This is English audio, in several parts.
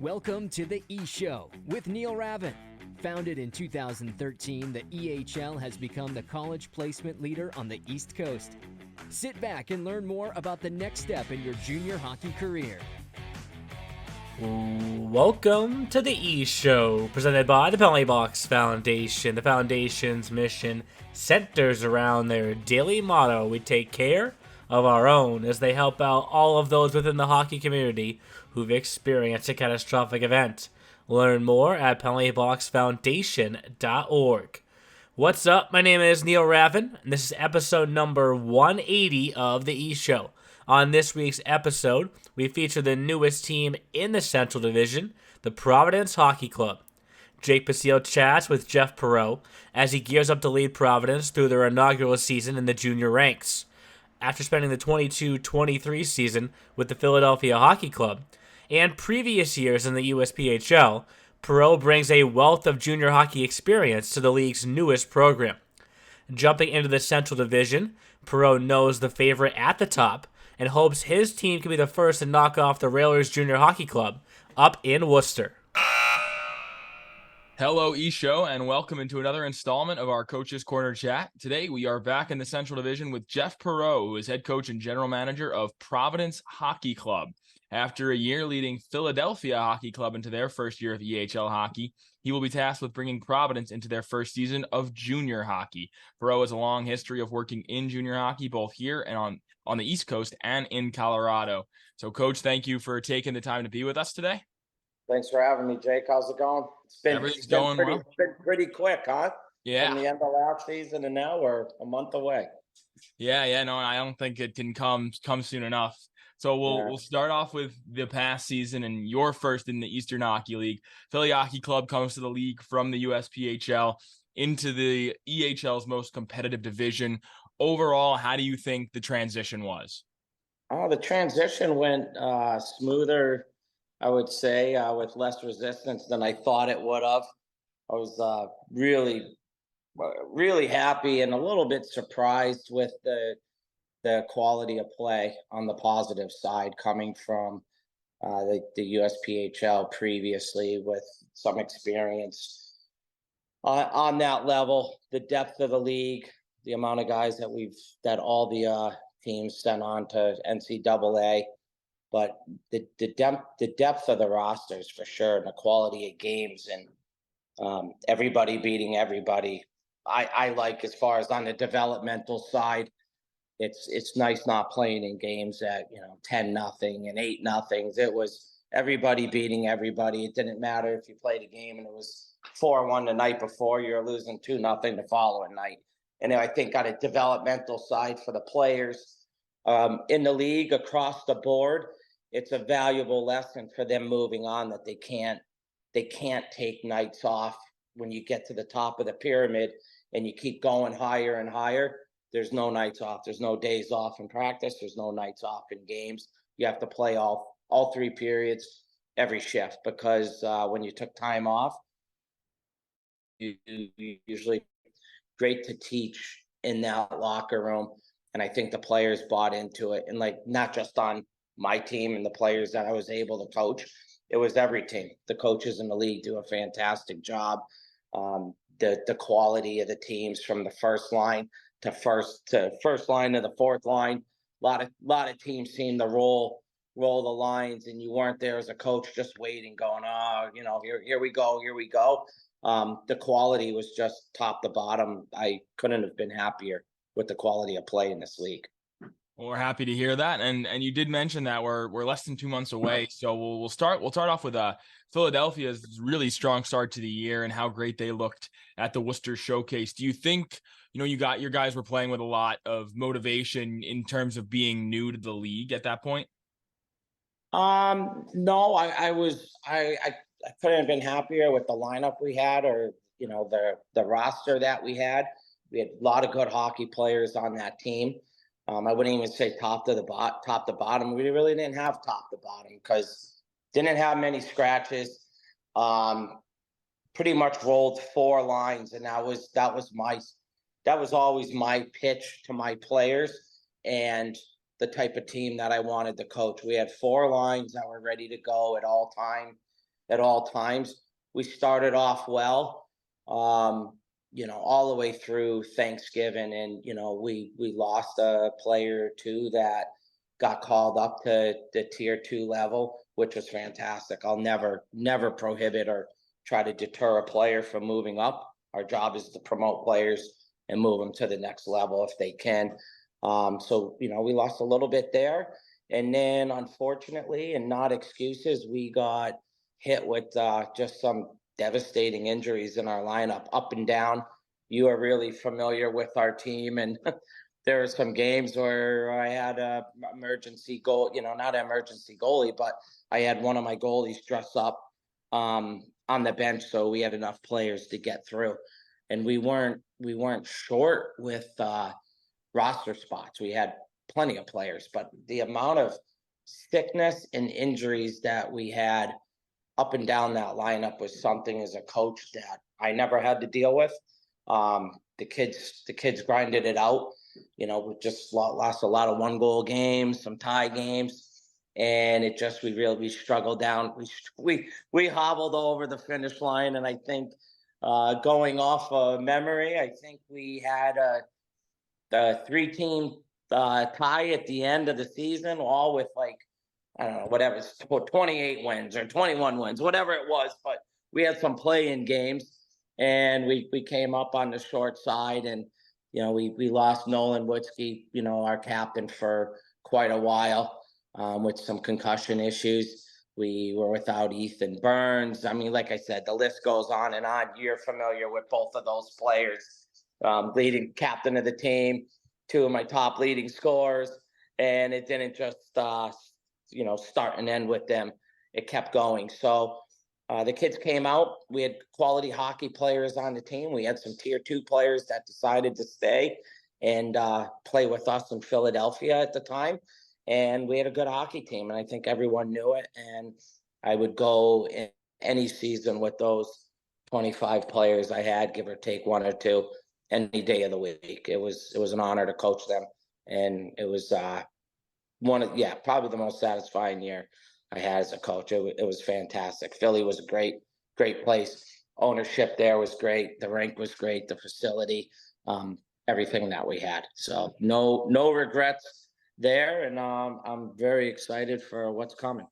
Welcome to the E-Show with Neil Ravin. Founded in 2013, the EHL has become the college placement leader on the East Coast. Sit back and learn more about the next step in your junior hockey career. Welcome to the E-Show, presented by the Penalty Box Foundation. The Foundation's mission centers around their daily motto: we take care of our own, as they help out all of those within the hockey community who've experienced a catastrophic event. Learn more at penaltyboxfoundation.org. What's up? My name is Neil Ravin, and this is episode number 180 of the E-Show. On this week's episode, we feature the newest team in the Central Division, the Providence Hockey Club. Jake Basile chats with Jeff Perreault as he gears up to lead Providence through their inaugural season in the junior ranks. After spending the 22-23 season with the Philadelphia Hockey Club and previous years in the USPHL, Perreault brings a wealth of junior hockey experience to the league's newest program. Jumping into the Central Division, Perreault knows the favorite at the top and hopes his team can be the first to knock off the Railers Junior Hockey Club up in Worcester. Hello, E-Show, and welcome into another installment of our Coach's Corner chat. Today, we are back in the Central Division with Jeff Perreault, who is head coach and general manager of Providence Hockey Club. After a year leading Philadelphia Hockey Club into their first year of EHL hockey, he will be tasked with bringing Providence into their first season of junior hockey. Perreault has a long history of working in junior hockey, both here and on the East Coast and in Colorado. So, Coach, thank you for taking the time to be with us today. Thanks for having me, Jake. How's it going? Everything's going well. It's been pretty quick, huh? Yeah. From the end of last season and now we're a month away. No, I don't think it can come soon enough. So we'll start off with the past season and your first in the Eastern Hockey League. Philly Hockey Club comes to the league from the USPHL into the EHL's most competitive division. Overall, how do you think the transition was? The transition went smoother, I would say, with less resistance than I thought it would have. I was really happy and a little bit surprised with the quality of play on the positive side coming from the USPHL previously, with some experience on that level, the depth of the league, the amount of guys that all the teams sent on to NCAA. But the depth of the rosters for sure, and the quality of games, and everybody beating everybody. I like, as far as on the developmental side, it's nice not playing in games at 10-0 and 8-0. It was everybody beating everybody. It didn't matter if you played a game and it was 4-1 the night before, you're losing 2-0 the following night. And I think on a developmental side for the players in the league across the board, it's a valuable lesson for them moving on, that they can't take nights off when you get to the top of the pyramid and you keep going higher and higher. There's no nights off. There's no days off in practice. There's no nights off in games. You have to play all three periods, every shift, because when you took time off, you usually great to teach in that locker room. And I think the players bought into it, and not just on my team and the players that I was able to coach. It was every team. The coaches in the league do a fantastic job. The quality of the teams from the first line to first line to the fourth line. A lot of teams seem to roll the lines, and you weren't there as a coach just waiting, going, here we go. The quality was just top to bottom. I couldn't have been happier with the quality of play in this league. Well, we're happy to hear that, and you did mention that we're less than 2 months away. So we'll start off with Philadelphia's really strong start to the year and how great they looked at the Worcester showcase. Do you think your guys were playing with a lot of motivation in terms of being new to the league at that point? No, I couldn't have been happier with the lineup we had, or the roster that we had. We had a lot of good hockey players on that team. I wouldn't even say top to bottom. We really didn't have top to bottom because didn't have many scratches. Pretty much rolled four lines, and that was always my pitch to my players and the type of team that I wanted to coach. We had four lines that were ready to go at all time. at all times. We started off well, all the way through Thanksgiving, and we lost a player or two that got called up to the tier 2 level, which was fantastic. I'll never prohibit or try to deter a player from moving up. Our job is to promote players and move them to the next level if they can. So we lost a little bit there. And then unfortunately, and not excuses, we got hit with just some devastating injuries in our lineup, up and down. You are really familiar with our team, and there are some games where I had a emergency goal, not an emergency goalie, but I had one of my goalies dress up on the bench, so we had enough players to get through. And we weren't short with roster spots. We had plenty of players, but the amount of sickness and injuries that we had up and down that lineup was something as a coach that I never had to deal with. The kids grinded it out. We just lost a lot of 1-goal games, some tie games, and we struggled down. We hobbled over the finish line, and I think going off of memory, I think we had a 3-team tie at the end of the season, all with I don't know, whatever, 28 wins or 21 wins, whatever it was. But we had some play-in games, and we came up on the short side, and we lost Nolan Woodsky, our captain, for quite a while with some concussion issues. We were without Ethan Burns. I mean, like I said, the list goes on and on. You're familiar with both of those players. Leading captain of the team, 2 of my top leading scorers, and it didn't just start and end with them. It kept going. So the kids came out. We had quality hockey players on the team. We had some tier 2 players that decided to stay and play with us in Philadelphia at the time. And we had a good hockey team, and I think everyone knew it. And I would go in any season with those 25 players I had, give or take 1 or 2, any day of the week. It was an honor to coach them, and it was probably the most satisfying year I had as a coach. It was fantastic. Philly was a great place. Ownership there was great. The rink was great. The facility, everything that we had. So no regrets there, and I'm very excited for what's coming.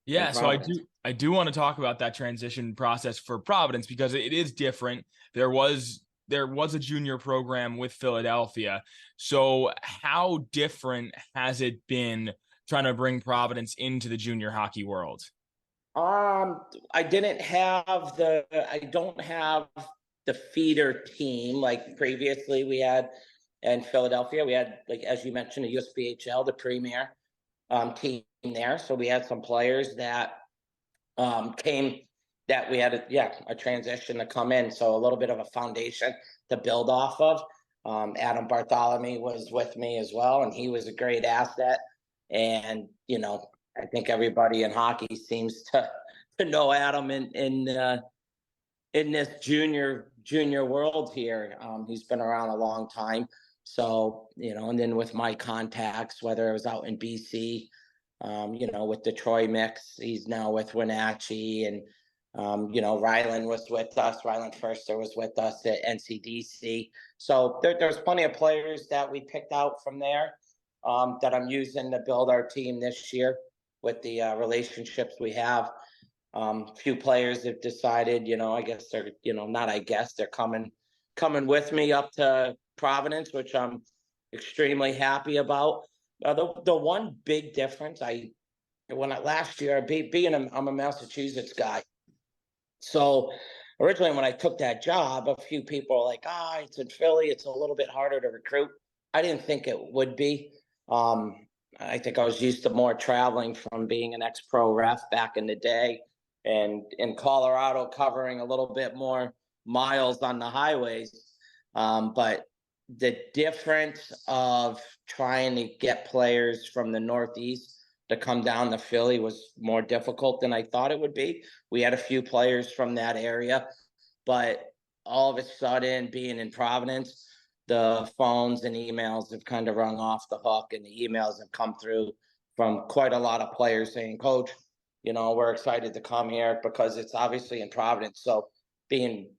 Yeah, so I do want to talk about that transition process for Providence, because it is different. There was a junior program with Philadelphia. So how different has it been trying to bring Providence into the junior hockey world? I don't have the feeder team like previously we had in Philadelphia. We had, like, as you mentioned, the USPHL, the premier team there. So we had some players that came that we had a transition to come in. So a little bit of a foundation to build off of. Adam Bartholomew was with me as well, and he was a great asset. And, I think everybody in hockey seems to know Adam in this junior world here. He's been around a long time. So, and then with my contacts, whether it was out in BC, with the Troy mix, he's now with Wenatchee, and Ryland was with us. Ryland Firster was with us at NCDC. So there's plenty of players that we picked out from there that I'm using to build our team this year with the relationships we have. Few players have decided, I guess they're, they're coming with me up to Providence, which I'm extremely happy about. The one big difference, last year, I'm a Massachusetts guy. So originally when I took that job, a few people were like, it's in Philly, it's a little bit harder to recruit. I didn't think it would be. I think I was used to more traveling from being an ex-pro ref back in the day, and in Colorado covering a little bit more miles on the highways. But the difference of trying to get players from the Northeast to come down to Philly was more difficult than I thought it would be. We had a few players from that area, but all of a sudden, being in Providence, the phones and emails have kind of rung off the hook, and the emails have come through from quite a lot of players saying, Coach, we're excited to come here because it's obviously in Providence. So being,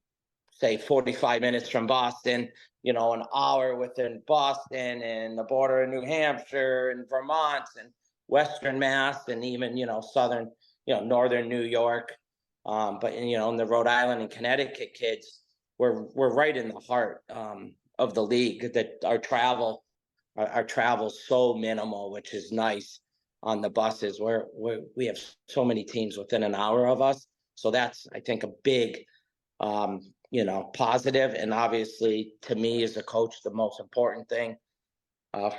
say, 45 minutes from Boston, an hour within Boston and the border of New Hampshire and Vermont and Western Mass and even, southern, northern New York. But, in the Rhode Island and Connecticut kids, we're right in the heart of the league. That our travel's so minimal, which is nice on the buses. We have so many teams within an hour of us. So that's, I think, a big, positive. And obviously, to me as a coach, the most important thing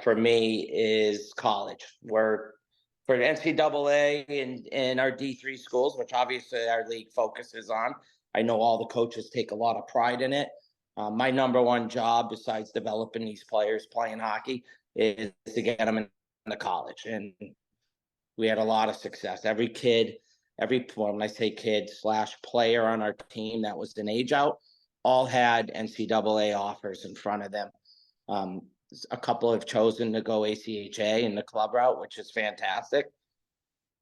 for me is college. We're for NCAA and our D3 schools, which obviously our league focuses on. I know all the coaches take a lot of pride in it. My number one job, besides developing these players playing hockey, is to get them into college. And we had a lot of success. When I say kid / player on our team that was an age out, all had NCAA offers in front of them. A couple have chosen to go ACHA in the club route, which is fantastic.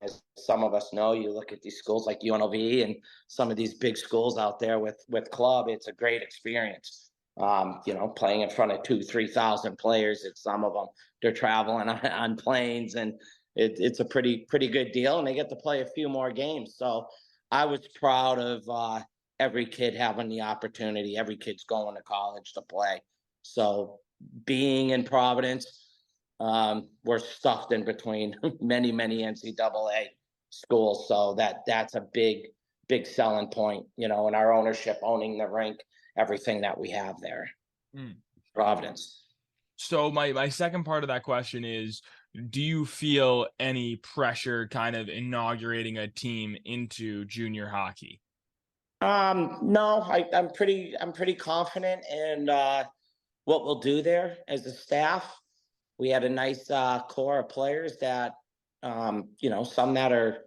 As some of us know, you look at these schools like UNLV and some of these big schools out there with club, it's a great experience. Playing in front of 2,000-3,000 players at some of them, they're traveling on planes, and it's a pretty good deal, and they get to play a few more games. So I was proud of every kid having the opportunity. Every kid's going to college to play. So being in Providence, we're stuffed in between many NCAA schools. So that's a big selling point, and our ownership owning the rink, everything that we have there. Providence. So my second part of that question is, do you feel any pressure kind of inaugurating a team into junior hockey? No, I'm pretty confident in what we'll do there as a staff. We had a nice core of players that, some that are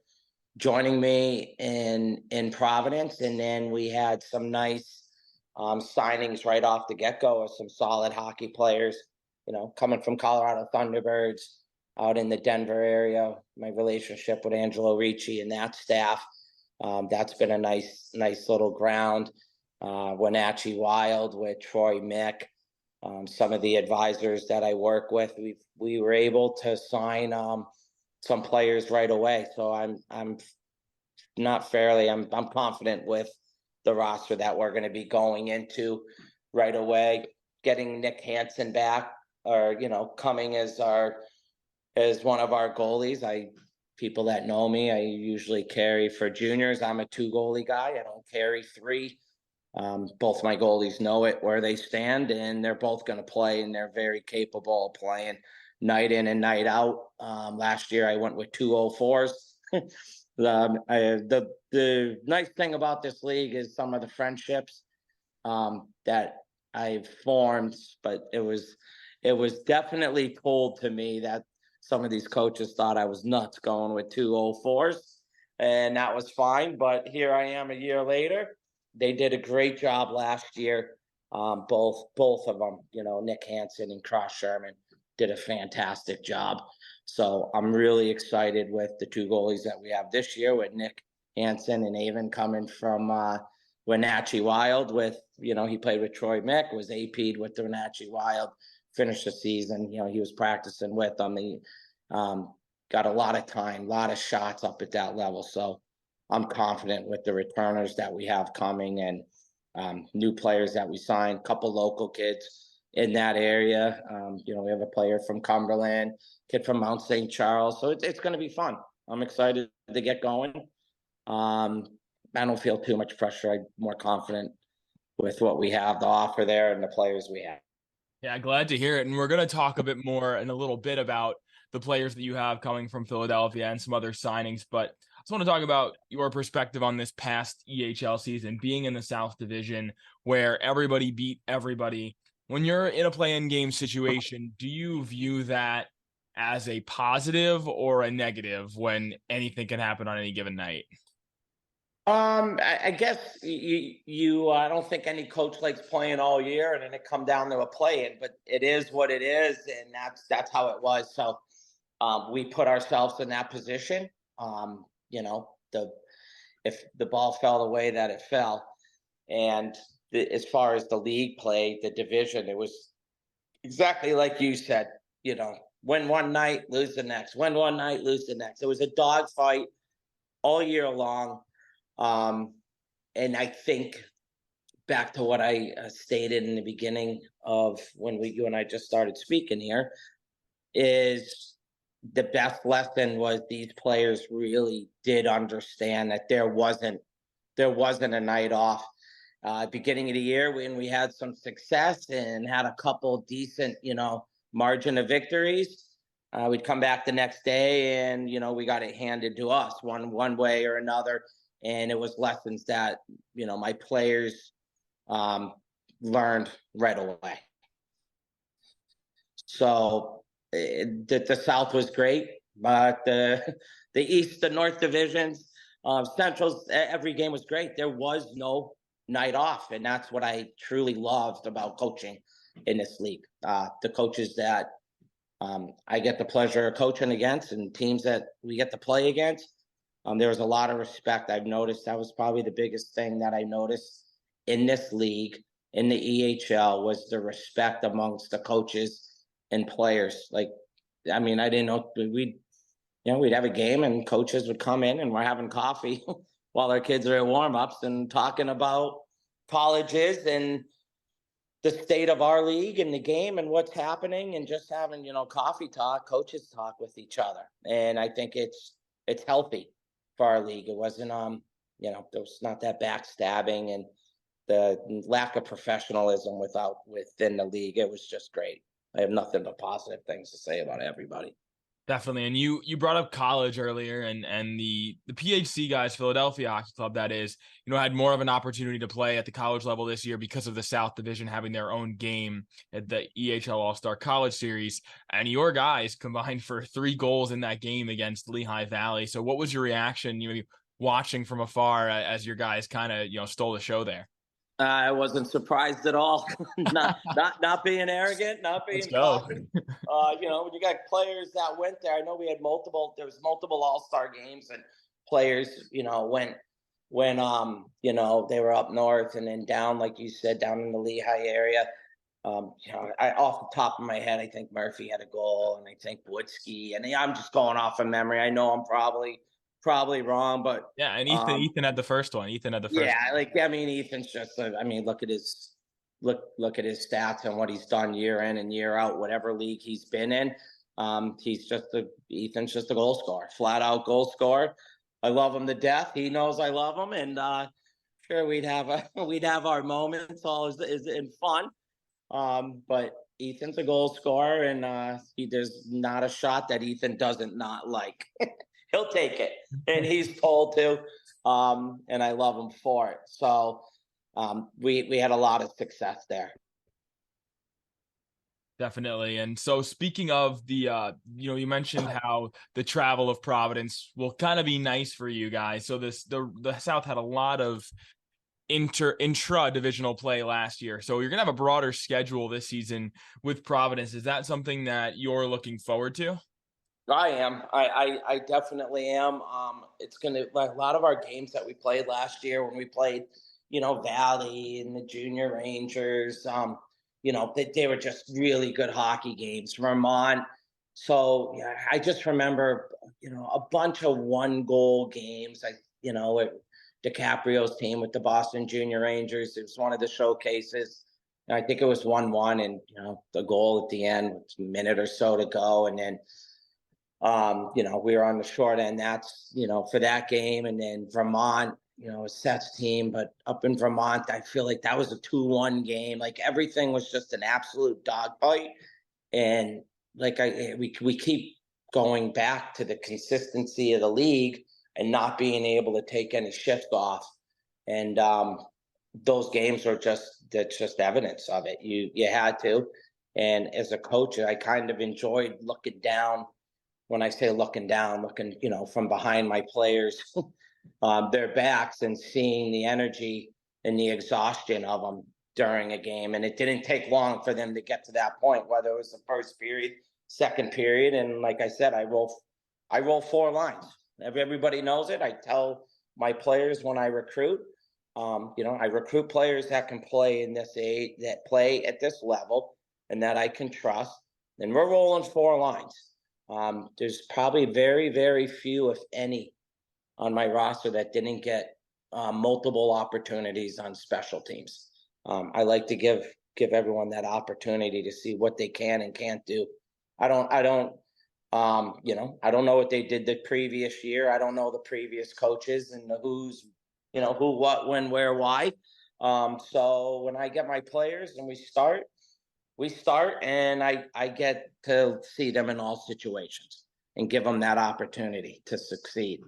joining me in Providence, and then we had some nice signings right off the get-go of some solid hockey players, coming from Colorado Thunderbirds out in the Denver area. My relationship with Angelo Ricci and that staff, that's been a nice little ground. Wenatchee Wild with Troy Mick. Some of the advisors that I work with, we were able to sign some players right away. So I'm confident with the roster that we're going to be going into right away. Getting Nick Hansen back, or coming as one of our goalies. People that know me, I usually carry for juniors. I'm a 2-goalie guy. I don't carry 3. Both my goalies know it, where they stand, and they're both going to play, and they're very capable of playing night in and night out. Last year I went with 204s. The nice thing about this league is some of the friendships that I've formed, but it was definitely told to me that some of these coaches thought I was nuts going with 204s, and that was fine. But here I am a year later. They did a great job last year. Both of them, Nick Hansen and Cross Sherman, did a fantastic job. So I'm really excited with the 2 goalies that we have this year, with Nick Hansen and Avon coming from Wenatchee Wild. With he played with Troy Mick, was AP'd with the Wenatchee Wild, finished the season. He was practicing with them. He got a lot of time, a lot of shots up at that level. So I'm confident with the returners that we have coming, and new players that we signed, a couple local kids in that area. We have a player from Cumberland, kid from Mount St. Charles. So it's going to be fun. I'm excited to get going. I don't feel too much pressure. I'm more confident with what we have to offer there and the players we have. Yeah, glad to hear it. And we're going to talk a bit more in a little bit about the players that you have coming from Philadelphia and some other signings. But I just want to talk about your perspective on this past EHL season, being in the South Division where everybody beat everybody. When you're in a play-in game situation, do you view that as a positive or a negative when anything can happen on any given night? I guess I don't think any coach likes playing all year and then it come down to a play-in, but it is what it is, and that's how it was. So we put ourselves in that position. if the ball fell the way that it fell. And as far as the league play, the division, it was exactly like you said, win one night, lose the next, win one night, lose the next. It was a dogfight all year long. And I think back to what I stated in the beginning of when you and I just started speaking here, is the best lesson was these players really did understand that there wasn't a night off. Beginning of the year when we had some success and had a couple decent, margin of victories, we'd come back the next day and, we got it handed to us one way or another. And it was lessons that, my players learned right away. So the South was great, but the East, the North divisions, Centrals, every game was great. There was no night off, and that's what I truly loved about coaching in this league. The coaches that I get the pleasure of coaching against and teams that we get to play against, there was a lot of respect. I've noticed that was probably the biggest thing that I noticed in this league, in the EHL, was the respect amongst the coaches and players. I didn't know we'd have a game and coaches would come in and we're having coffee while our kids are at warm-ups and talking about colleges and the state of our league and the game and what's happening, and just having, coffee talk, coaches talk with each other. And I think it's healthy for our league. It wasn't, there was not that backstabbing and the lack of professionalism within the league. It was just great. I have nothing but positive things to say about everybody. Definitely. And you brought up college earlier, and the PHC guys, Philadelphia Hockey Club, that is, had more of an opportunity to play at the college level this year because of the South Division having their own game at the EHL All-Star College Series. And your guys combined for 3 goals in that game against Lehigh Valley. So what was your reaction, watching from afar as your guys kind of, stole the show there? I wasn't surprised at all. not being arrogant, not being cocky. When you got players that went there, I know we had multiple All-Star games, and players, when they were up north and then down, like you said, down in the Lehigh area. I off the top of my head, I think Murphy had a goal, and I think Woodski, and I'm just going off of memory. I know I'm probably wrong, but yeah. And Ethan had the first one. Ethan's just, look at his stats and what he's done year in and year out, whatever league he's been in. Ethan's just a goal scorer, flat out goal scorer. I love him to death. He knows I love him, and sure we'd have our moments, all is in fun. But Ethan's a goal scorer, and there's not a shot that Ethan doesn't not like. He'll take it, and he's told to, and I love him for it. So we had a lot of success there. Definitely. And so speaking of the, you mentioned how the travel of Providence will kind of be nice for you guys. So the South had a lot of intra-divisional play last year. So you're going to have a broader schedule this season with Providence. Is that something that you're looking forward to? I am. I definitely am. It's going to, like a lot of our games that we played last year when we played, Valley and the Junior Rangers, they were just really good hockey games. Vermont. So yeah, I just remember, a bunch of 1-goal games. DiCaprio's team with the Boston Junior Rangers. It was one of the showcases. And I think it was 1-1, and the goal at the end, with a minute or so to go, and then we were on the short end. That's for that game, and then Vermont. Seth's team, but up in Vermont, I feel like that was a 2-1 game. Like everything was just an absolute dogfight, and we keep going back to the consistency of the league and not being able to take any shift off. And those games are that's just evidence of it. You had to. And as a coach, I kind of enjoyed looking down. When I say looking down, looking, from behind my players, their backs, and seeing the energy and the exhaustion of them during a game. And it didn't take long for them to get to that point, whether it was the first period, second period. And like I said, I roll 4 lines. Everybody knows it. I tell my players when I recruit, I recruit players that can play in this age, that play at this level, and that I can trust. And we're rolling 4 lines. There's probably very, very few, if any, on my roster that didn't get multiple opportunities on special teams. I like to give everyone that opportunity to see what they can and can't do. I don't know what they did the previous year. I don't know the previous coaches and the who's, who, what, when, where, why. So when I get my players and we start, and I get to see them in all situations and give them that opportunity to succeed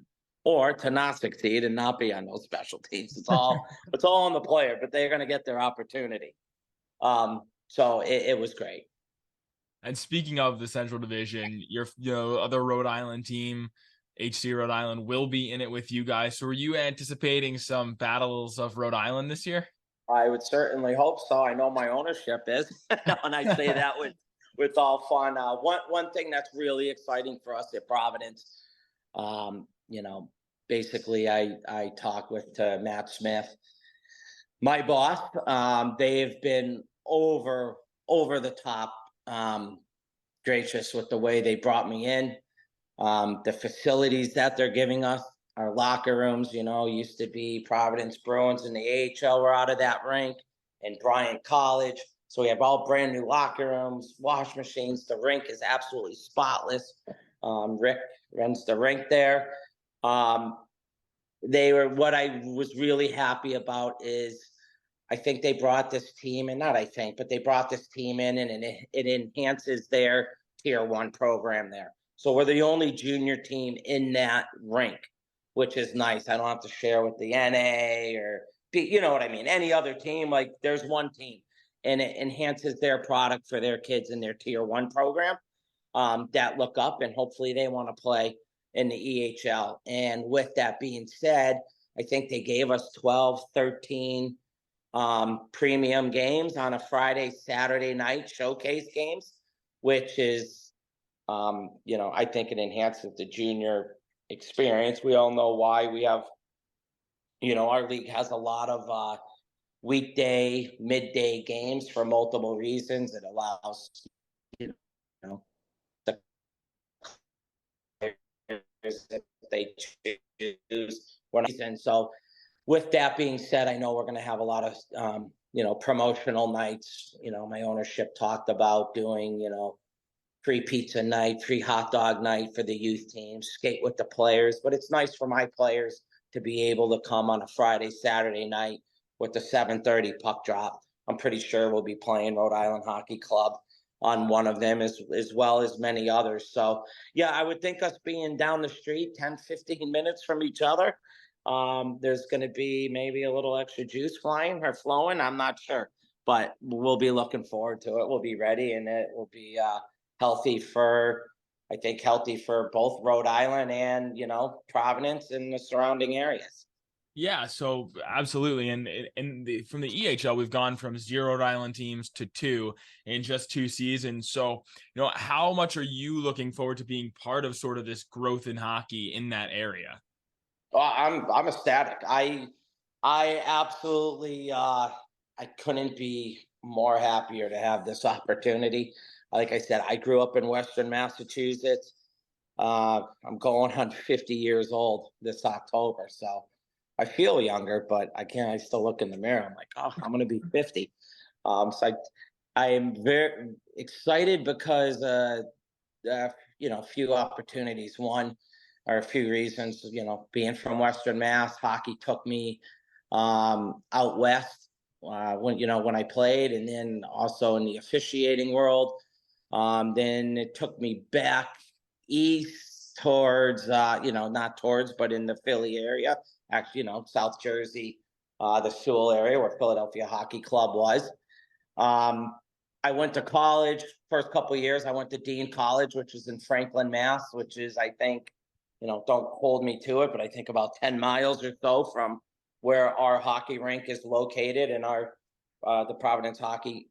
or to not succeed and not be on those special teams. It's all on the player, but they're going to get their opportunity. So it was great. And speaking of the Central Division, your other Rhode Island team, HC Rhode Island, will be in it with you guys. So, were you anticipating some battles of Rhode Island this year? I would certainly hope so. I know my ownership is, and I say that with all fun. One thing that's really exciting for us at Providence, basically I talk with Matt Smith, my boss. They've been over the top gracious with the way they brought me in, the facilities that they're giving us. Our locker rooms, used to be Providence Bruins and the AHL were out of that rink, and Bryant College. So we have all brand new locker rooms, wash machines. The rink is absolutely spotless. Rick runs the rink there. What I was really happy about is I think they brought this team, and not I think, but they brought this team in, and it enhances their Tier 1 program there. So we're the only junior team in that rink, which is nice. I don't have to share with the NA or, you know what I mean, any other team. Like, there's one team, and it enhances their product for their kids in their Tier 1 program that look up, and hopefully they want to play in the EHL. And with that being said, I think they gave us 12, 13 premium games on a Friday, Saturday night showcase games, which is, I think it enhances the junior experience. We all know why we have, our league has a lot of weekday, midday games for multiple reasons. It allows, the players that they choose. And so with that being said, I know we're going to have a lot of, promotional nights. My ownership talked about doing, free pizza night, free hot dog night for the youth teams, skate with the players. But it's nice for my players to be able to come on a Friday, Saturday night with the 7:30 puck drop. I'm pretty sure we'll be playing Rhode Island Hockey Club on one of them as well as many others. So, yeah, I would think us being down the street 10, 15 minutes from each other, there's going to be maybe a little extra juice flying or flowing. I'm not sure, but we'll be looking forward to it. We'll be ready, and it will be healthy for both Rhode Island and, Providence and the surrounding areas. Yeah, so absolutely. And from the EHL, we've gone from 0 Rhode Island teams to 2 in just 2 seasons. So, how much are you looking forward to being part of sort of this growth in hockey in that area? I'm ecstatic. I absolutely, I couldn't be more happier to have this opportunity. Like I said, I grew up in Western Massachusetts. I'm going on 50 years old this October, so I feel younger, but I still look in the mirror. I'm like, oh, I'm going to be 50. So I am very excited because, a few opportunities. One, or a few reasons, being from Western Mass, hockey took me out west when I played, and then also in the officiating world. Then it took me back east towards, not towards, but in the Philly area, actually, South Jersey, the Sewell area where Philadelphia Hockey Club was. I went to college. First couple of years, I went to Dean College, which is in Franklin, Mass, which is, I think, don't hold me to it, but I think about 10 miles or so from where our hockey rink is located, and our the Providence Hockey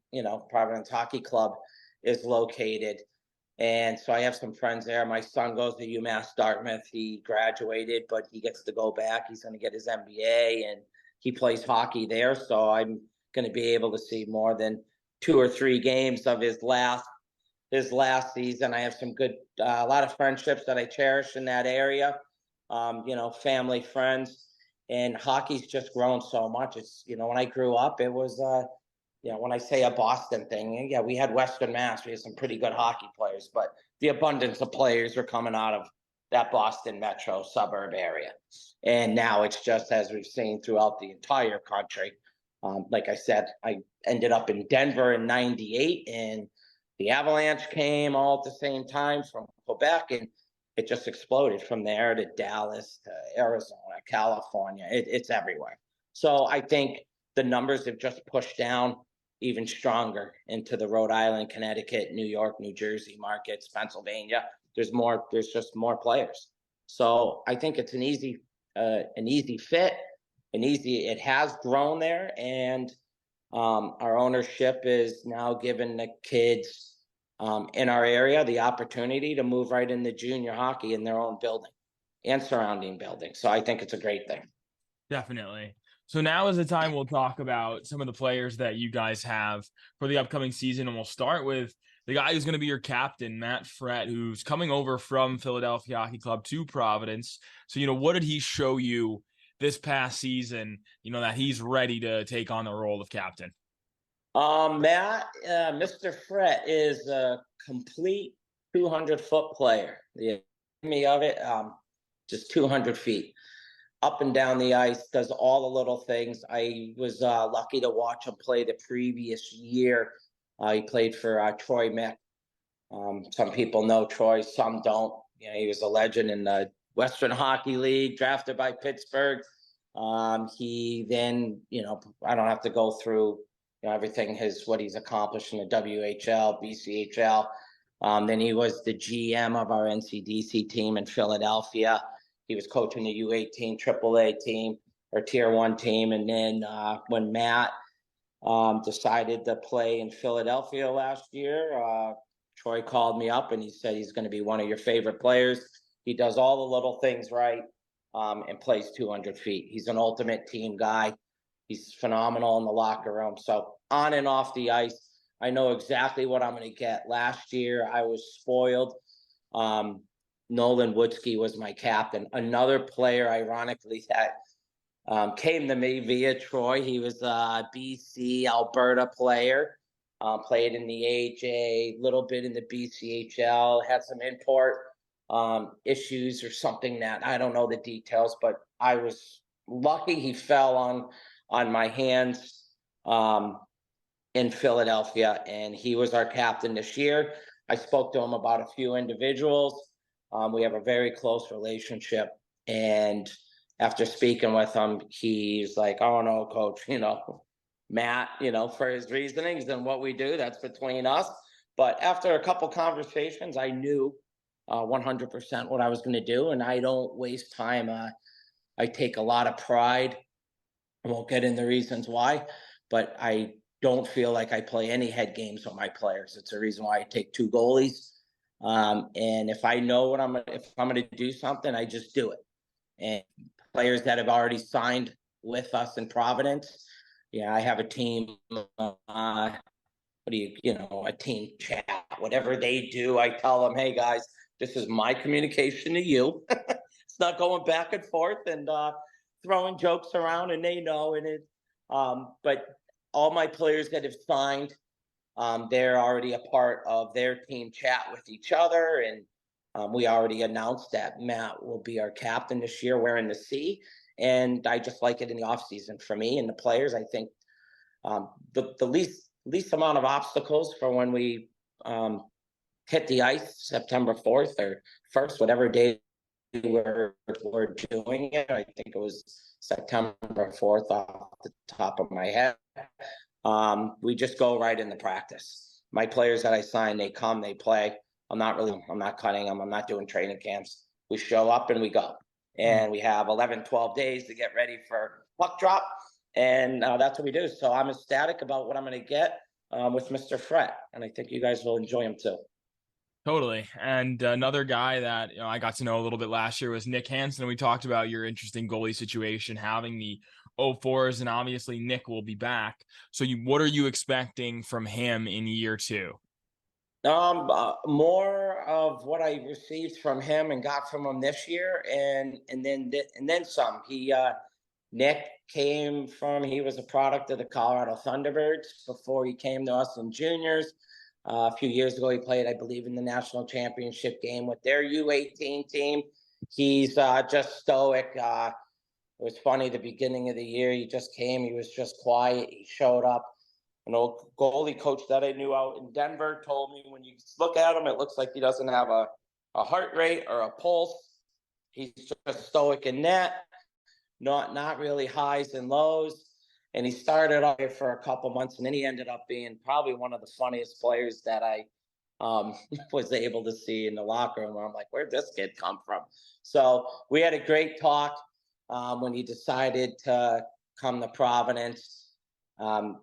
Club is located. And so I have some friends there. My son goes to UMass Dartmouth. He graduated, but he gets to go back. He's going to get his MBA, and he plays hockey there. So I'm going to be able to see more than 2 or 3 games of his last season. I have some good, a lot of friendships that I cherish in that area. Family, friends, and hockey's just grown so much. It's, when I grew up, it was, when I say a Boston thing, yeah, we had Western Mass. We had some pretty good hockey players, but the abundance of players are coming out of that Boston metro suburb area. And now it's just, as we've seen throughout the entire country. Like I said, I ended up in Denver in '98, and the Avalanche came all at the same time from Quebec, and it just exploded from there to Dallas, to Arizona, California. It's everywhere. So I think the numbers have just pushed down even stronger into the Rhode Island, Connecticut, New York, New Jersey markets, Pennsylvania. There's just more players. So I think it's an easy fit, it has grown there. And our ownership is now giving the kids in our area the opportunity to move right into junior hockey in their own building and surrounding buildings. So I think it's a great thing. Definitely. So now is the time we'll talk about some of the players that you guys have for the upcoming season. And we'll start with the guy who's going to be your captain, Matt Frett, who's coming over from Philadelphia Hockey Club to Providence. So, what did he show you this past season, that he's ready to take on the role of captain? Matt, Mr. Frett is a complete 200-foot player. The epitome of it, just 200 feet. Up and down the ice, does all the little things. I was lucky to watch him play the previous year. He played for Troy Mick. Some people know Troy, some don't. He was a legend in the Western Hockey League, drafted by Pittsburgh. He then, I don't have to go through everything, what he's accomplished in the WHL, BCHL. Then he was the GM of our NCDC team in Philadelphia. He was coaching the U18 AAA team or Tier 1 team. And then when Matt decided to play in Philadelphia last year, Troy called me up and he said he's going to be one of your favorite players. He does all the little things right and plays 200 feet. He's an ultimate team guy. He's phenomenal in the locker room. So on and off the ice, I know exactly what I'm going to get. Last year, I was spoiled. Nolan Woodsky was my captain. Another player, ironically, that came to me via Troy. He was a BC, Alberta player, played in the AJ, little bit in the BCHL, had some import issues or something that I don't know the details, but I was lucky he fell on my hands in Philadelphia, and he was our captain this year. I spoke to him about a few individuals. We have a very close relationship, and after speaking with him, he's like, "Oh no, coach, Matt, for his reasonings and what we do, that's between us." But after a couple conversations, I knew 100% what I was going to do, and I don't waste time. I take a lot of pride. I won't get into reasons why, but I don't feel like I play any head games with my players. It's a reason why I take 2 goalies. And if I know if I'm going to do something, I just do it. And players that have already signed with us in Providence, I have a team, a team chat, whatever they do, I tell them, hey guys, this is my communication to you. It's not going back and forth and throwing jokes around, and they know. But all my players that have signed, they're already a part of their team chat with each other. And we already announced that Matt will be our captain this year wearing the C. And I just like it in the offseason for me and the players. I think the least amount of obstacles for when we hit the ice September 4th or 1st, whatever day we're doing it. I think it was September 4th off the top of my head. We just go right into practice. My players that I sign, they come, they play. I'm not cutting them. I'm not doing training camps. We show up and we go. And we have 11, 12 days to get ready for puck drop. And that's what we do. So I'm ecstatic about what I'm going to get with Mr. Frett. And I think you guys will enjoy him too. Totally. And another guy that I got to know a little bit last year was Nick Hansen. We talked about your interesting goalie situation, having the 04s, and obviously Nick will be back. So what are you expecting from him in year two? More of what I received from him and got from him this year, and then some. Nick he was a product of the Colorado Thunderbirds before he came to us in juniors. A few years ago, he played, I believe, in the national championship game with their U18 team. He's just stoic. It was funny, the beginning of the year, he just came. He was just quiet. He showed up. An old goalie coach that I knew out in Denver told me, when you look at him, it looks like he doesn't have a heart rate or a pulse. He's just stoic in net, not really highs and lows. And he started off for a couple months, and then he ended up being probably one of the funniest players that I was able to see in the locker room. I'm like, where'd this kid come from? So we had a great talk when he decided to come to Providence.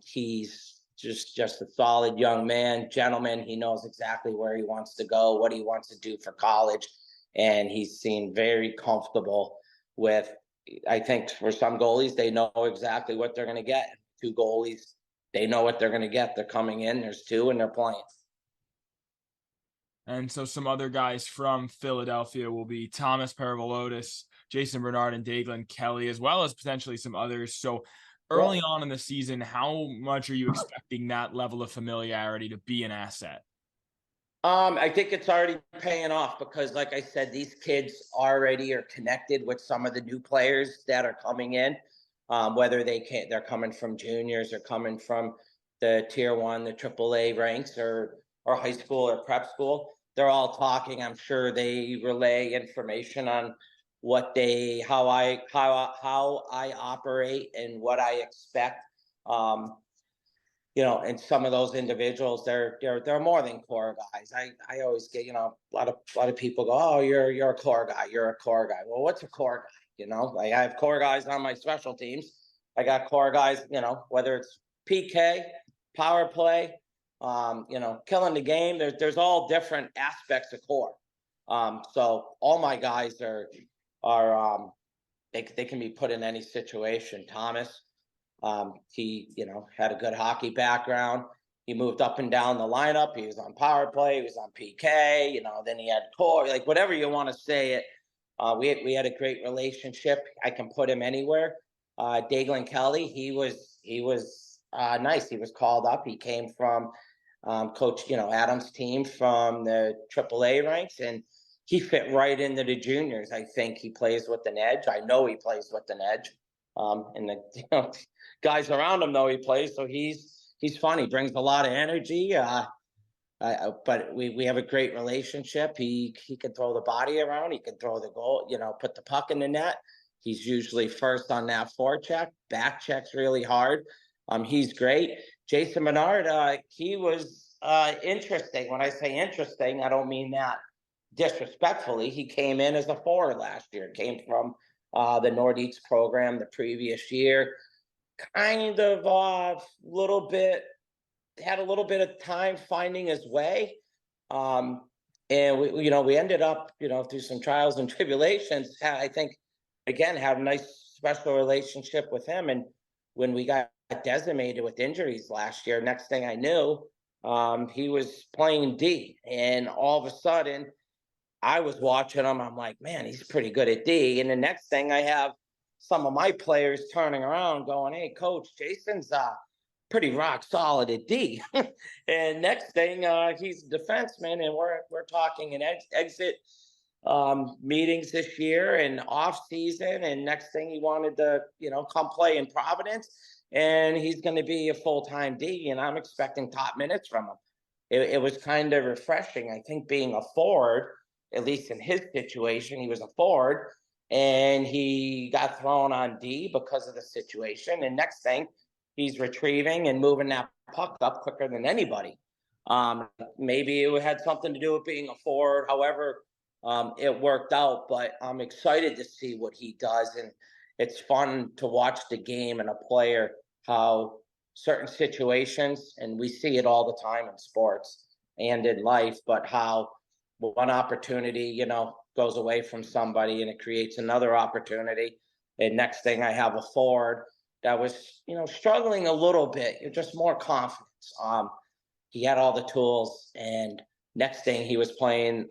He's just a solid young man, gentleman. He knows exactly where he wants to go, what he wants to do for college, and he's seen very comfortable with. I think for some goalies, they know exactly what they're going to get. Two goalies, they know what they're going to get. They're coming in. There's two, and they're playing. And so some other guys from Philadelphia will be Thomas Perreault, Jason Bernard, and Daglan Kelly, as well as potentially some others. So early on in the season, how much are you expecting that level of familiarity to be an asset? I think it's already paying off because, like I said, these kids already are connected with some of the new players that are coming in. Whether they're coming from juniors or coming from the tier 1, the AAA ranks, or high school or prep school. They're all talking. I'm sure they relay information on how I operate and what I expect. And some of those individuals, they're more than core guys. I always get, a lot of people go, oh, you're a core guy. You're a core guy. Well, what's a core guy? Like, I have core guys on my special teams. I got core guys, whether it's PK, power play, killing the game. There's all different aspects of core. So all my guys are they can be put in any situation. Thomas, he, had a good hockey background. He moved up and down the lineup. He was on power play. He was on PK. Then he had core. Like, whatever you want to say it. We had a great relationship. I can put him anywhere. Daglan Kelly, he was nice. He was called up. He came from Coach Adams' team from the AAA ranks, and he fit right into the juniors. I think he plays with an edge. I know he plays with an edge. And the guys around him know he plays, so he's fun. He brings a lot of energy. But we have a great relationship. He can throw the body around. He can throw the goal. Put the puck in the net. He's usually first on that forecheck. Back checks really hard. He's great. Jason Bernard, he was interesting. When I say interesting, I don't mean that disrespectfully. He came in as a forward last year. Came from the Nordiques program the previous year. Kind of had a little bit of time finding his way. And we ended up, through some trials and tribulations, I think, again, had a nice special relationship with him. And when we got decimated with injuries last year, next thing I knew, he was playing D. And all of a sudden, I was watching him. I'm like, man, he's pretty good at D. And the next thing, I have some of my players turning around going, hey, coach, Jason's pretty rock solid at D. And next thing, he's a defenseman, and we're talking an exit meetings this year and off season. And next thing, he wanted to, come play in Providence, and he's going to be a full-time D, and I'm expecting top minutes from him. It was kind of refreshing. I think being a forward, at least in his situation, he was a forward, and he got thrown on D because of the situation. And next thing, he's retrieving and moving that puck up quicker than anybody. Maybe it had something to do with being a forward. However, it worked out. But I'm excited to see what he does. And it's fun to watch the game and a player, how certain situations, and we see it all the time in sports and in life, but how one opportunity, goes away from somebody and it creates another opportunity. And next thing I have a forward that was, struggling a little bit. You're just more confidence. He had all the tools, and next thing he was playing,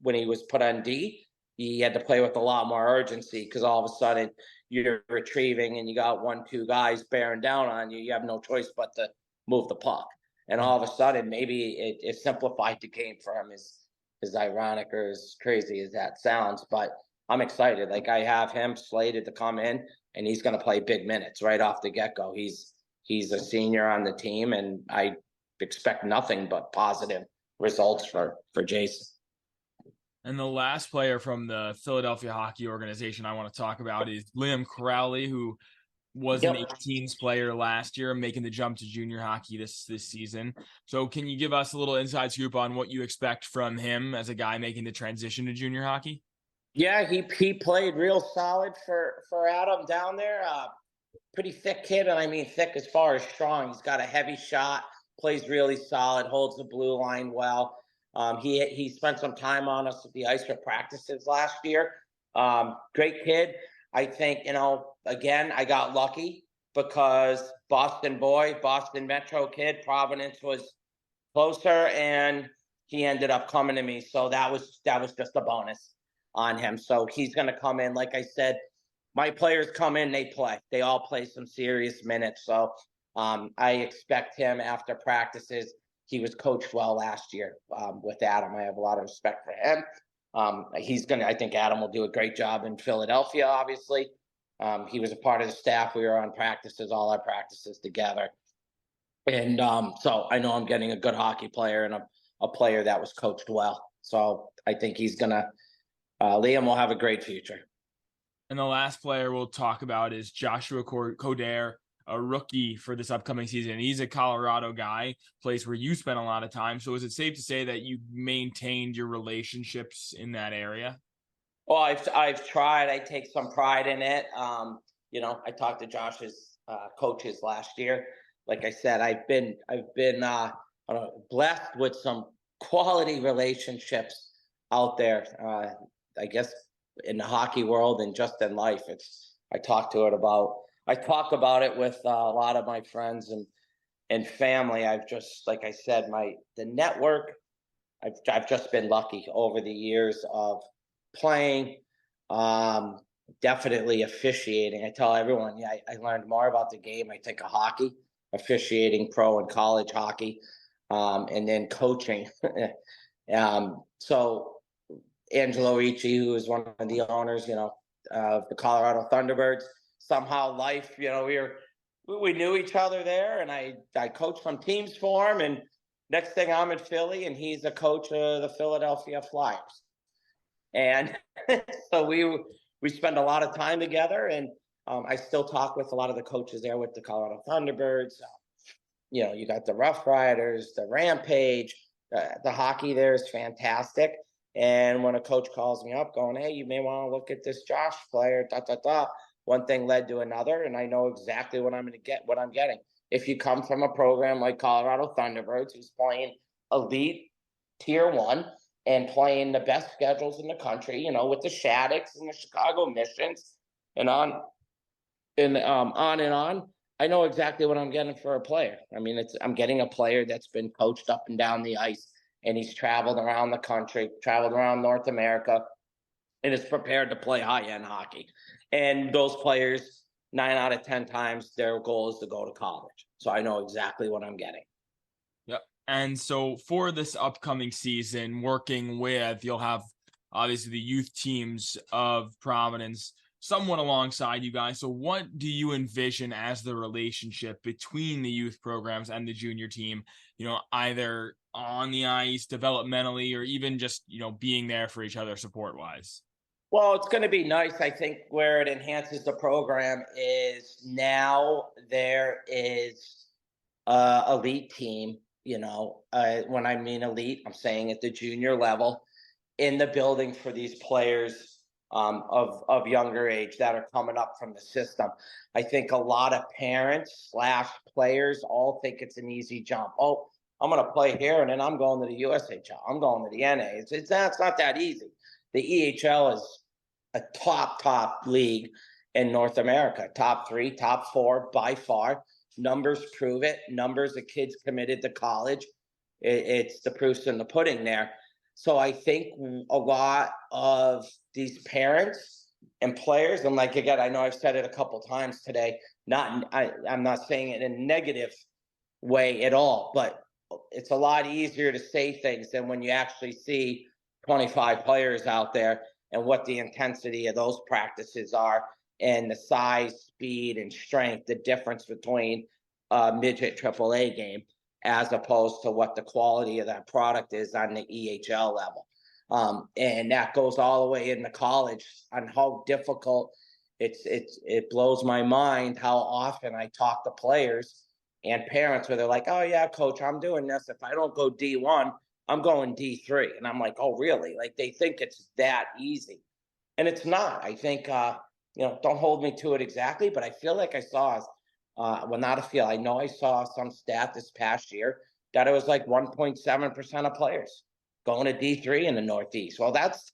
when he was put on D, he had to play with a lot more urgency because all of a sudden you're retrieving and you got 1-2 guys bearing down on you. You have no choice but to move the puck. And all of a sudden, maybe it simplified the game for him, as ironic or as crazy as that sounds. But I'm excited. Like, I have him slated to come in, and he's going to play big minutes right off the get-go. He's a senior on the team, and I expect nothing but positive results for Jason. And the last player from the Philadelphia Hockey Organization I want to talk about is Liam Crowley, who was an 18s player last year, making the jump to junior hockey this season. So can you give us a little inside scoop on what you expect from him as a guy making the transition to junior hockey? Yeah, he played real solid for Adam down there. Pretty thick kid, and I mean thick as far as strong. He's got a heavy shot, plays really solid, holds the blue line well. He spent some time on us at the ice for practices last year. Great kid. I think, again, I got lucky because Boston Metro kid, Providence was closer, and he ended up coming to me. So that was just a bonus on him. So he's going to come in. Like I said, my players come in, they play. They all play some serious minutes. So I expect him after practices. He was coached well last year with Adam. I have a lot of respect for him. I think Adam will do a great job in Philadelphia, obviously. He was a part of the staff. We were on all our practices together. And so I know I'm getting a good hockey player and a player that was coached well. So I think Liam will have a great future. And the last player we'll talk about is Joshua Coder, a rookie for this upcoming season. He's a Colorado guy, place where you spent a lot of time. So is it safe to say that you maintained your relationships in that area? Well, I've tried. I take some pride in it. I talked to Josh's coaches last year. Like I said, I've been blessed with some quality relationships out there. I guess in the hockey world and just in life. I talk about it with a lot of my friends and family. I've just, like I said, the network. I've just been lucky over the years of playing, definitely officiating. I tell everyone, I learned more about the game, I think, of hockey, officiating pro and college hockey, and then coaching. So Angelo Ricci, who is one of the owners, of the Colorado Thunderbirds, somehow life, we knew each other there, and I coached some teams for him, and next thing I'm in Philly, and he's a coach of the Philadelphia Flyers. And so we spend a lot of time together, and I still talk with a lot of the coaches there with the Colorado Thunderbirds. You got the Rough Riders, the Rampage, the hockey there is fantastic. And when a coach calls me up going, hey, you may want to look at this Josh player, one thing led to another, and I know exactly what I'm going to get, what I'm getting. If you come from a program like Colorado Thunderbirds, who's playing elite tier 1 and playing the best schedules in the country, with the Shaddocks and the Chicago Missions and on and on, I know exactly what I'm getting for a player. I mean, I'm getting a player that's been coached up and down the ice, and he's traveled around the country, traveled around North America, and is prepared to play high-end hockey. And those players, 9 out of 10 times, their goal is to go to college. So I know exactly what I'm getting. Yep. And so for this upcoming season, you'll have obviously the youth teams of Providence somewhat alongside you guys. So what do you envision as the relationship between the youth programs and the junior team, either on the ice, developmentally, or even just, being there for each other support-wise? Well, it's going to be nice. I think where it enhances the program is now there is an elite team, when I mean elite, I'm saying at the junior level, in the building for these players of younger age that are coming up from the system. I think a lot of parents / players all think it's an easy jump. Oh, I'm going to play here, and then I'm going to the USHL. I'm going to the NA. It's not that easy. The EHL is a top league in North America. Top 3, top 4 by far. Numbers prove it. Numbers of kids committed to college. It's the proof's in the pudding there. So I think a lot of these parents and players, and like, again, I know I've said it a couple times today, I'm not saying it in a negative way at all, but it's a lot easier to say things than when you actually see 25 players out there and what the intensity of those practices are and the size, speed, and strength, the difference between a midget AAA game as opposed to what the quality of that product is on the EHL level. And that goes all the way into college on how difficult it blows my mind how often I talk to players and parents where they're like, oh yeah, coach, I'm doing this. If I don't go D1, I'm going D3. And I'm like, oh really? Like they think it's that easy. And it's not. I think, don't hold me to it exactly, but I feel like I saw, I know I saw some stat this past year that it was like 1.7% of players going to D3 in the Northeast. Well, that's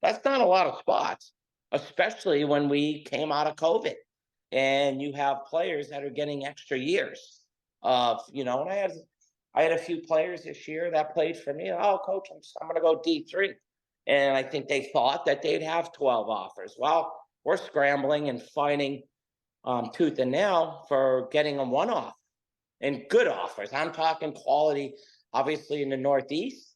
not a lot of spots, especially when we came out of COVID and you have players that are getting extra years of, and I had a few players this year that played for me. Oh, coach, I'm going to go D3. And I think they thought that they'd have 12 offers. Well, we're scrambling and fighting tooth and nail for getting a one-off and good offers. I'm talking quality, obviously in the Northeast.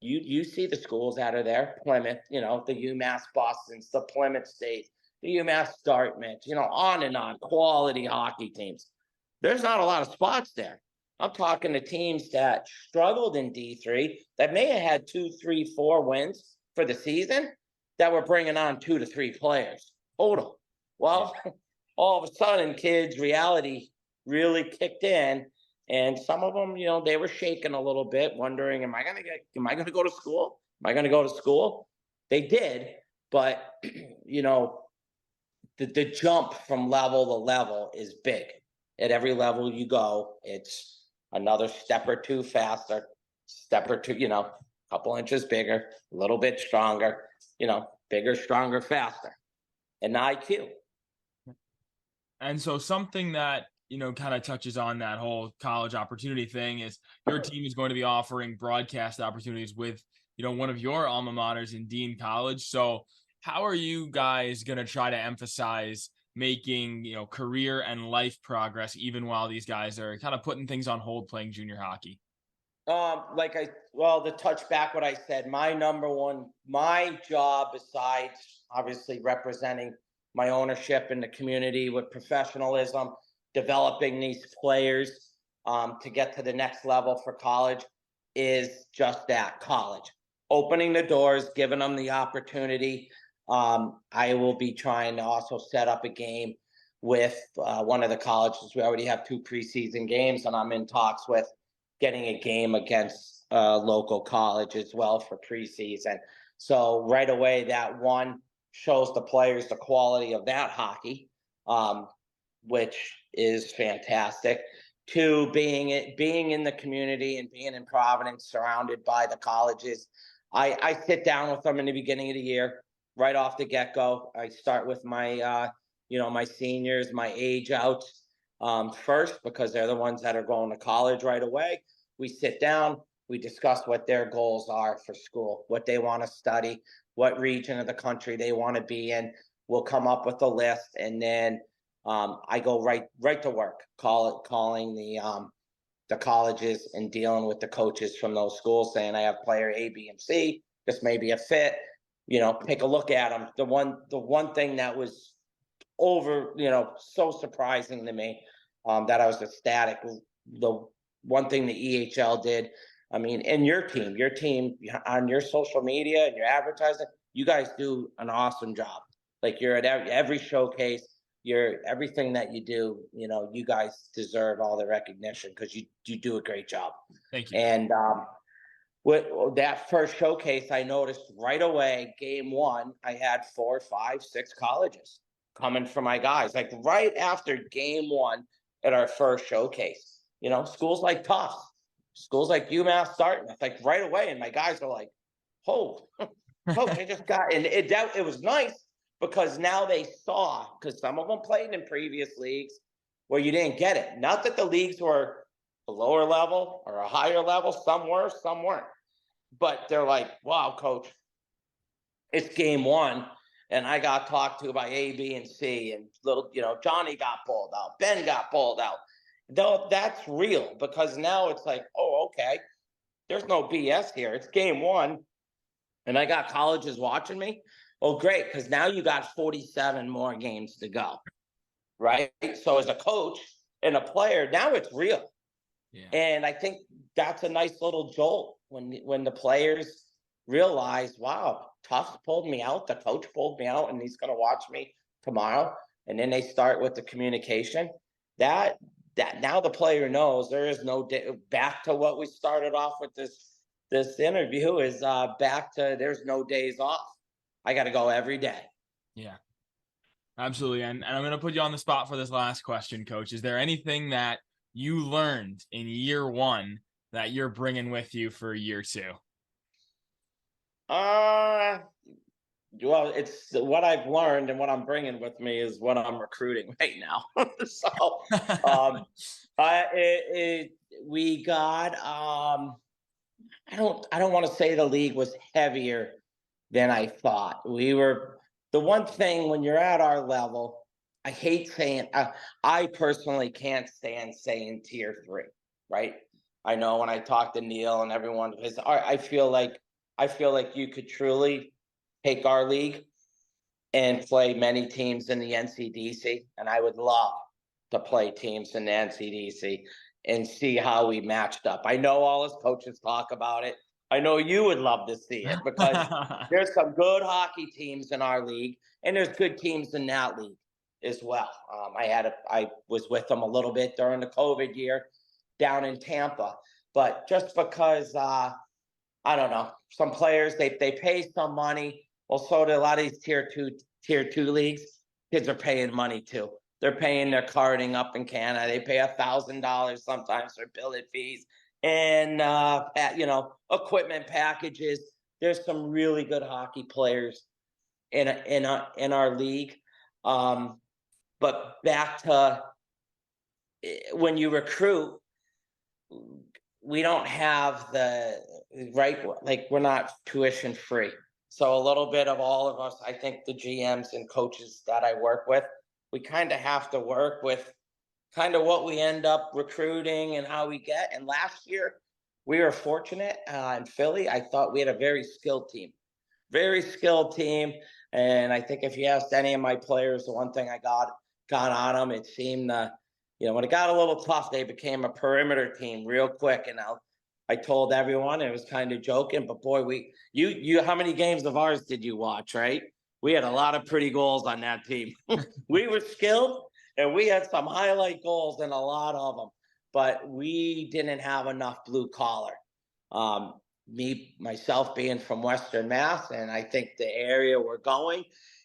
You see the schools that are there, Plymouth, the UMass Bostons, the Plymouth State, the UMass Dartmouth, on and on, quality hockey teams. There's not a lot of spots there. I'm talking to teams that struggled in D3 that may have had 2, 3, 4 wins for the season that were bringing on 2 to 3 players total. Well, all of a sudden, kids' reality really kicked in, and some of them, they were shaking a little bit, wondering, am I going to go to school? Am I going to go to school? They did, but the jump from level to level is big. At every level you go, it's another step or two faster, step or two, a couple inches bigger, a little bit stronger, bigger, stronger, faster. And IQ. And so something that, kind of touches on that whole college opportunity thing is your team is going to be offering broadcast opportunities with, one of your alma maters in Dean College. So how are you guys going to try to emphasize making, career and life progress, even while these guys are kind of putting things on hold playing junior hockey? To touch back what I said, my job, besides obviously representing my ownership in the community with professionalism, developing these players to get to the next level for college, is just that, college. Opening the doors, giving them the opportunity. I will be trying to also set up a game with one of the colleges. We already have 2 preseason games, and I'm in talks with getting a game against local college as well for preseason. So right away, that one shows the players the quality of that hockey, which is fantastic. 2, being in the community and being in Providence, surrounded by the colleges. I sit down with them in the beginning of the year, right off the get-go. I start with my, my seniors, my age outs first, because they're the ones that are going to college right away. We sit down, we discuss what their goals are for school, what they want to study, what region of the country they want to be in. We'll come up with a list, and then I go right to work, calling the colleges and dealing with the coaches from those schools, saying I have player A, B, and C. This may be a fit. Take a look at them. The one thing that was so surprising to me, that I was ecstatic. The one thing the EHL did, and your team on your social media and your advertising, you guys do an awesome job. Like, you're at every showcase, everything that you do, you guys deserve all the recognition because you do a great job. Thank you. And with that first showcase, I noticed right away, game 1, I had 4, 5, 6 colleges coming for my guys. Like right after game 1 at our first showcase, schools like Tufts, schools like UMass starting. It's like right away. And my guys are like, oh, coach, I just got, and it was nice because now they saw, because some of them played in previous leagues where you didn't get it. Not that the leagues were a lower level or a higher level. Some were, some weren't. But they're like, wow, coach, it's game one. And I got talked to by A, B, and C. And little, Johnny got pulled out. Ben got pulled out. Though that's real because now it's like, oh, okay. There's no BS here. It's game one. And I got colleges watching me. Oh, great. Because now you got 47 more games to go. Right? So as a coach and a player, now it's real. Yeah. And I think that's a nice little jolt when the players realize, wow, Tufts pulled me out, the coach pulled me out, and he's going to watch me tomorrow. And then they start with the communication. That now the player knows there is no day. Back to what we started off with this interview is back to there's no days off. I got to go every day. Yeah. Absolutely. And I'm going to put you on the spot for this last question, Coach. Is there anything that you learned in year one that you're bringing with you for year two? Well, it's what I've learned and what I'm bringing with me is what I'm recruiting right now. So, we got, I don't want to say the league was heavier than I thought. The one thing when you're at our level, I hate saying, I personally can't stand saying tier 3, right? I know when I talk to Neil and everyone, because I feel like you could truly take our league and play many teams in the NCDC, and I would love to play teams in the NCDC and see how we matched up. I know all his coaches talk about it. I know you would love to see it because there's some good hockey teams in our league, and there's good teams in that league as well. I was with them a little bit during the COVID year down in Tampa, but just because I don't know, some players they pay some money. Well, so do a lot of these tier two leagues. Kids are paying money too. They're paying their carding up in Canada. They pay $1,000 sometimes for billet fees and equipment packages. There's some really good hockey players in our league. But back to when you recruit, we don't have we're not tuition free. So a little bit of all of us, I think the GMs and coaches that I work with, we kind of have to work with kind of what we end up recruiting and how we get. And last year, we were fortunate in Philly. I thought we had a very skilled team. And I think if you asked any of my players, the one thing I got on them, it seemed, when it got a little tough, they became a perimeter team real quick. And I told everyone, it was kind of joking, but boy, you how many games of ours did you watch, right? We had a lot of pretty goals on that team. We were skilled, and we had some highlight goals in a lot of them, but we didn't have enough blue collar. Myself being from Western Mass, and I think the area we're going,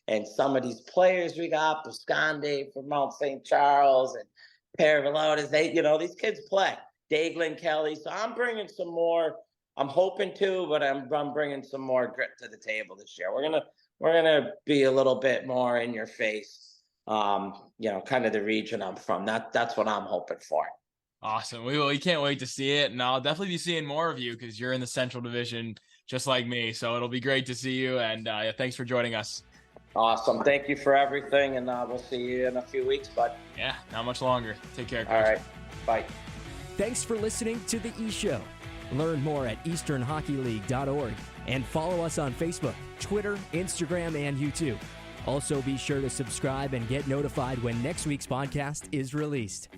and some of these players we got, Buscande from Mount St. Charles, and Perreault, these kids play. Daglin Kelly. So I'm bringing some more. I'm hoping to, but I'm bringing some more grit to the table this year. We're gonna be a little bit more in your face. Kind of the region I'm from. That's what I'm hoping for. Awesome. We can't wait to see it, and I'll definitely be seeing more of you because you're in the Central Division just like me. So it'll be great to see you, and thanks for joining us. Awesome. Thank you for everything, and we'll see you in a few weeks, bud. Yeah, not much longer. Take care, Coach. All right. Bye. Thanks for listening to The E-Show. Learn more at easternhockeyleague.org and follow us on Facebook, Twitter, Instagram, and YouTube. Also, be sure to subscribe and get notified when next week's podcast is released.